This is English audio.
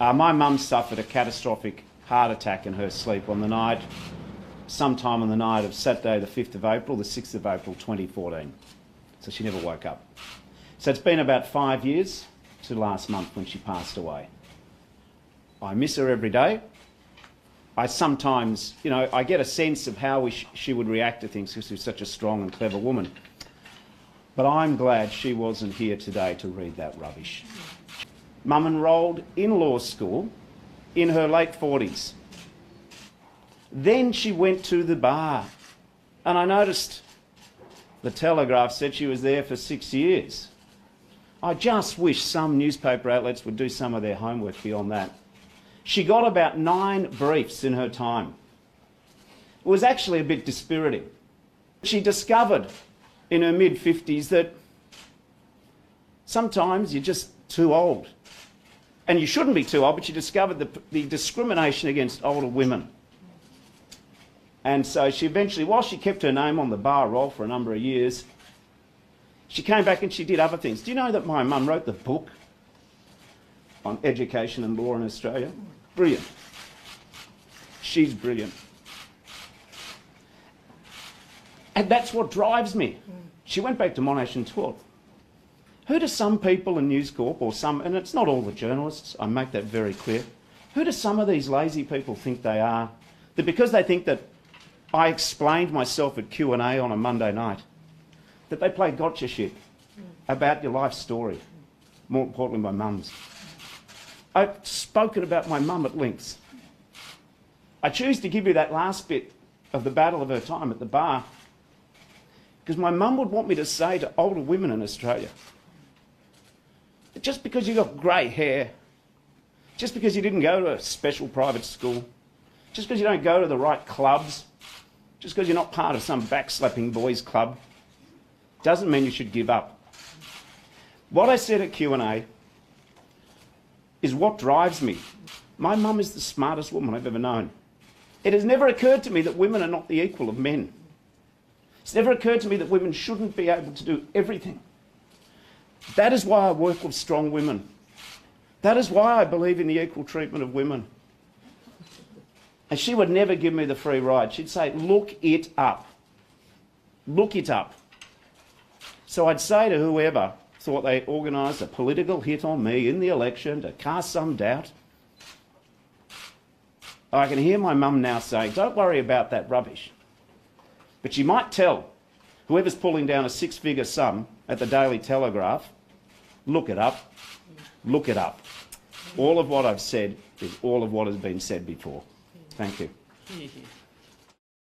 My mum suffered a catastrophic heart attack in her sleep on the night, sometime on the night of Saturday the 5th of April, the 6th of April 2014. So she never woke up. So it's been about 5 years to last month when she passed away. I miss her every day. I sometimes, I get a sense of how she would react to things because she was such a strong and clever woman. But I'm glad she wasn't here today to read that rubbish. Mum enrolled in law school in her late 40s. Then she went to the bar. And I noticed the Telegraph said she was there for 6 years. I just wish some newspaper outlets would do some of their homework beyond that. She got about 9 briefs in her time. It was actually a bit dispiriting. She discovered in her mid-50s that sometimes you're just too old. And you shouldn't be too old, but she discovered the discrimination against older women. And so she eventually, while she kept her name on the bar roll for a number of years, she came back and she did other things. Do you know that my mum wrote the book on education and law in Australia? Brilliant. She's brilliant. And that's what drives me. She went back to Monash and taught. Who do some people in News Corp, or some, and it's not all the journalists, I make that very clear, who do some of these lazy people think they are? That because they think that I explained myself at Q&A on a Monday night, that they play gotcha shit about your life story, more importantly my mum's. I've spoken about my mum at length. I choose to give you that last bit of the battle of her time at the bar because my mum would want me to say to older women in Australia, just because you've got grey hair, just because you didn't go to a special private school, just because you don't go to the right clubs, just because you're not part of some backslapping boys club, doesn't mean you should give up. What I said at Q&A is what drives me. My mum is the smartest woman I've ever known. It has never occurred to me that women are not the equal of men. It's never occurred to me that women shouldn't be able to do everything. That is why I work with strong women. That is why I believe in the equal treatment of women. And she would never give me the free ride. She'd say, look it up. Look it up. So I'd say to whoever thought they organised a political hit on me in the election to cast some doubt, I can hear my mum now saying, don't worry about that rubbish. But you might tell whoever's pulling down a 6-figure sum at the Daily Telegraph, look it up, look it up. All of what I've said is all of what has been said before. Thank you.